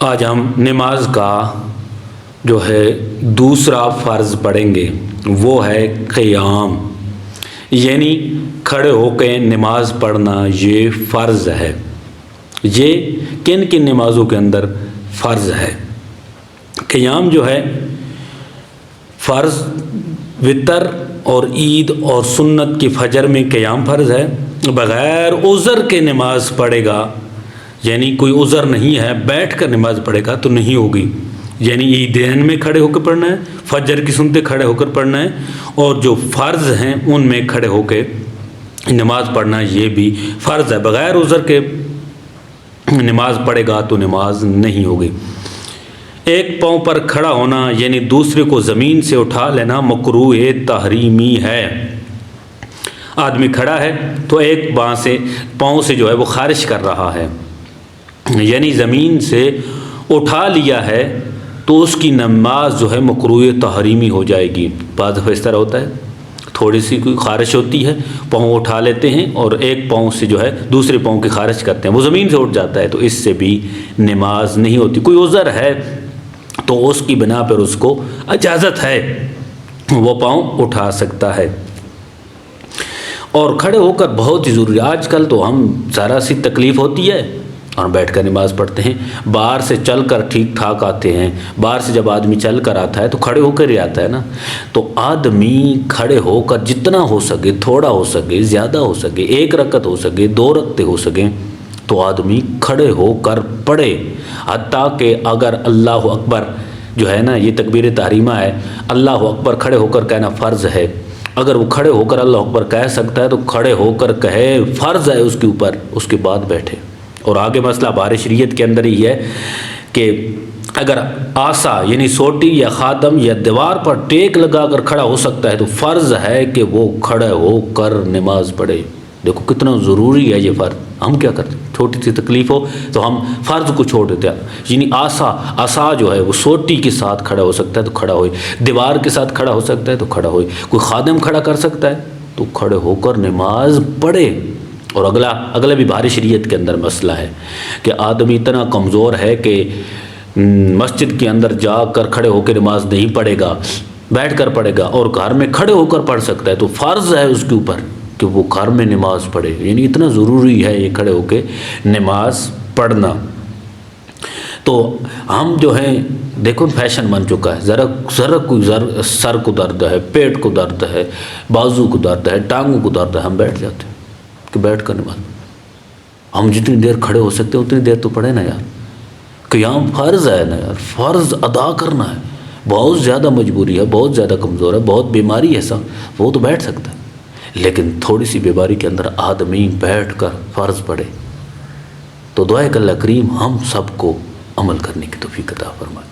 آج ہم نماز کا جو ہے دوسرا فرض پڑھیں گے، وہ ہے قیام، یعنی کھڑے ہو کے نماز پڑھنا یہ فرض ہے۔ یہ کن کن نمازوں کے اندر فرض ہے؟ قیام جو ہے فرض وطر اور عید اور سنت کی فجر میں قیام فرض ہے۔ بغیر عذر کے نماز پڑھے گا، یعنی کوئی عذر نہیں ہے، بیٹھ کر نماز پڑھے گا تو نہیں ہوگی، یعنی عیدین میں کھڑے ہو کے پڑھنا ہے، فجر کی سنتیں کھڑے ہو کر پڑھنا ہے، اور جو فرض ہیں ان میں کھڑے ہو کے نماز پڑھنا یہ بھی فرض ہے۔ بغیر عذر کے نماز پڑھے گا تو نماز نہیں ہوگی۔ ایک پاؤں پر کھڑا ہونا یعنی دوسرے کو زمین سے اٹھا لینا مکروہ تحریمی ہے۔ آدمی کھڑا ہے تو ایک پاؤں سے جو ہے وہ خارج کر رہا ہے، یعنی زمین سے اٹھا لیا ہے تو اس کی نماز جو ہے مکروہ تحریمی ہو جائے گی۔ بعض دفعہ اس طرح ہوتا ہے، تھوڑی سی کوئی خارش ہوتی ہے، پاؤں اٹھا لیتے ہیں اور ایک پاؤں سے جو ہے دوسرے پاؤں کی خارش کرتے ہیں، وہ زمین سے اٹھ جاتا ہے تو اس سے بھی نماز نہیں ہوتی۔ کوئی عذر ہے تو اس کی بنا پر اس کو اجازت ہے، وہ پاؤں اٹھا سکتا ہے۔ اور کھڑے ہو کر بہت ہی ضروری، آج کل تو ہم ذرا سی تکلیف ہوتی ہے اور بیٹھ کر نماز پڑھتے ہیں، باہر سے چل کر ٹھیک ٹھاک آتے ہیں، باہر سے جب آدمی چل کر آتا ہے تو کھڑے ہو کر ہی آتا ہے نا، تو آدمی کھڑے ہو کر جتنا ہو سکے، تھوڑا ہو سکے، زیادہ ہو سکے، 1 رکعت ہو سکے، 2 رکعتیں ہو سکیں، تو آدمی کھڑے ہو کر پڑھے۔ حتیٰ کہ اگر اللہ اکبر جو ہے نا، یہ تکبیر تحریمہ ہے، اللہ اکبر کھڑے ہو کر کہنا فرض ہے، اگر وہ کھڑے ہو کر اللہ اکبر کہہ سکتا ہے تو کھڑے ہو کر کہے، فرض ہے اس کے اوپر، اس کے بعد بیٹھے۔ اور آگے مسئلہ بارِ شریعت کے اندر ہی ہے کہ اگر آسا یعنی سوٹی یا خاتم یا دیوار پر ٹیک لگا کر کھڑا ہو سکتا ہے تو فرض ہے کہ وہ کھڑے ہو کر نماز پڑھے۔ دیکھو کتنا ضروری ہے یہ فرض۔ ہم کیا کرتے ہیں، چھوٹی سی تکلیف ہو تو ہم فرض کو چھوڑ دیتے ہیں، یعنی آسا جو ہے وہ سوٹی کے ساتھ کھڑا ہو سکتا ہے تو کھڑا ہوئے، دیوار کے ساتھ کھڑا ہو سکتا ہے تو کھڑا ہوئے، کوئی خادم کھڑا کر سکتا ہے تو کھڑے ہو کر نماز پڑھے۔ اور اگلا بھی بارِ شریعت کے اندر مسئلہ ہے کہ آدمی اتنا کمزور ہے کہ مسجد کے اندر جا کر کھڑے ہو کے نماز نہیں پڑھے گا، بیٹھ کر پڑھے گا، اور گھر میں کھڑے ہو کر پڑھ سکتا ہے تو فرض ہے اس کے اوپر کہ وہ گھر میں نماز پڑھے، یعنی اتنا ضروری ہے یہ کھڑے ہو کے نماز پڑھنا۔ تو ہم جو ہیں دیکھو فیشن بن چکا ہے، ذرا کوئی سر کو درد ہے، پیٹ کو درد ہے، بازو کو درد ہے، ٹانگوں کو درد ہے، ہم بیٹھ جاتے ہیں کہ بیٹھ کر نماز۔ ہم جتنی دیر کھڑے ہو سکتے ہیں اتنی دیر تو پڑھے نا یار، قیام فرض ہے نا یار، فرض ادا کرنا ہے۔ بہت زیادہ مجبوری ہے، بہت زیادہ کمزور ہے، بہت بیماری ہے، وہ تو بیٹھ سکتا ہے، لیکن تھوڑی سی بیماری کے اندر آدمی بیٹھ کر فرض پڑھے۔ تو دعا کہ اللہ کریم ہم سب کو عمل کرنے کی توفیق عطا فرمائے۔